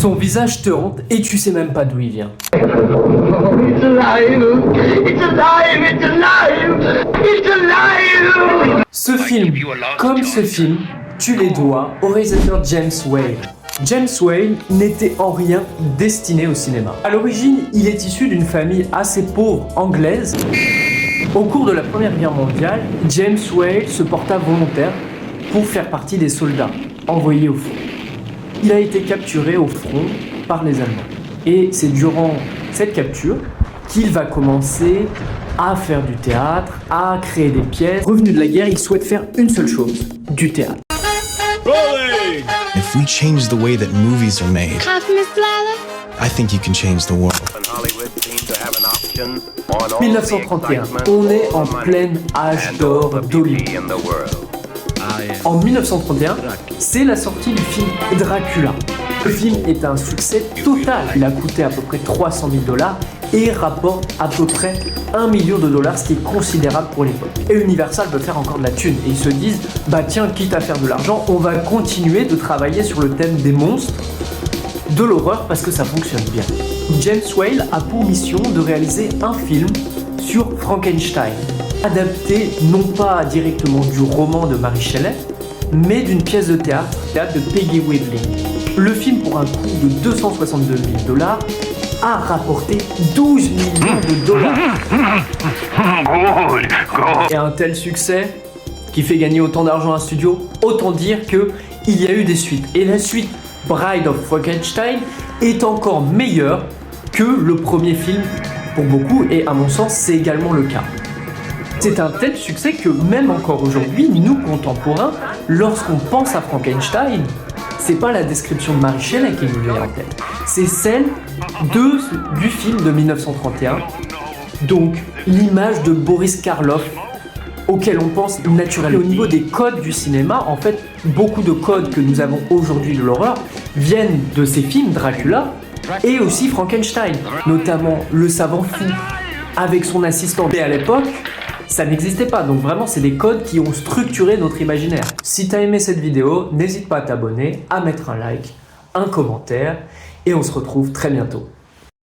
Son visage te hante et tu sais même pas d'où il vient. It's alive! It's alive! It's alive! It's alive! Ce film, comme ce film, tu les dois au réalisateur James Whale. James Whale n'était en rien destiné au cinéma. À l'origine, il est issu d'une famille assez pauvre anglaise. Au cours de la Première Guerre mondiale, James Whale se porta volontaire pour faire partie des soldats envoyés au front. Il a été capturé au front par les Allemands. Et c'est durant cette capture qu'il va commencer à faire du théâtre, à créer des pièces. Revenu de la guerre, il souhaite faire une seule chose, du théâtre. If we change the way that movies are made, I think you can change the world. 1931, on est en plein âge d'or d'Hollywood. En 1931, c'est la sortie du film Dracula. Le film est un succès total. Il a coûté à peu près 300 000 $ et rapporte à peu près 1 million de dollars, ce qui est considérable pour l'époque. Et Universal veut faire encore de la thune. Et ils se disent, bah tiens, quitte à faire de l'argent, on va continuer de travailler sur le thème des monstres, de l'horreur, parce que ça fonctionne bien. James Whale a pour mission de réaliser un film sur Frankenstein, adapté non pas directement du roman de Mary Shelley, mais d'une pièce de théâtre de Peggy Whitling. Le film, pour un coût de 262 000 $, a rapporté 12 millions de dollars. Et un tel succès qui fait gagner autant d'argent à un studio, autant dire qu'il y a eu des suites. Et la suite Bride of Frankenstein est encore meilleure que le premier film pour beaucoup, et à mon sens c'est également le cas. C'est un tel succès que même encore aujourd'hui, nous contemporains, lorsqu'on pense à Frankenstein, c'est pas la description de Mary Shelley qui nous vient en tête, c'est celle du film de 1931, donc l'image de Boris Karloff, auquel on pense naturellement. Et au niveau des codes du cinéma, en fait, beaucoup de codes que nous avons aujourd'hui de l'horreur viennent de ces films, Dracula, et aussi Frankenstein, notamment le savant fou, avec son assistant. Et à l'époque, ça n'existait pas, donc vraiment c'est des codes qui ont structuré notre imaginaire. Si t'as aimé cette vidéo, n'hésite pas à t'abonner, à mettre un like, un commentaire, et on se retrouve très bientôt.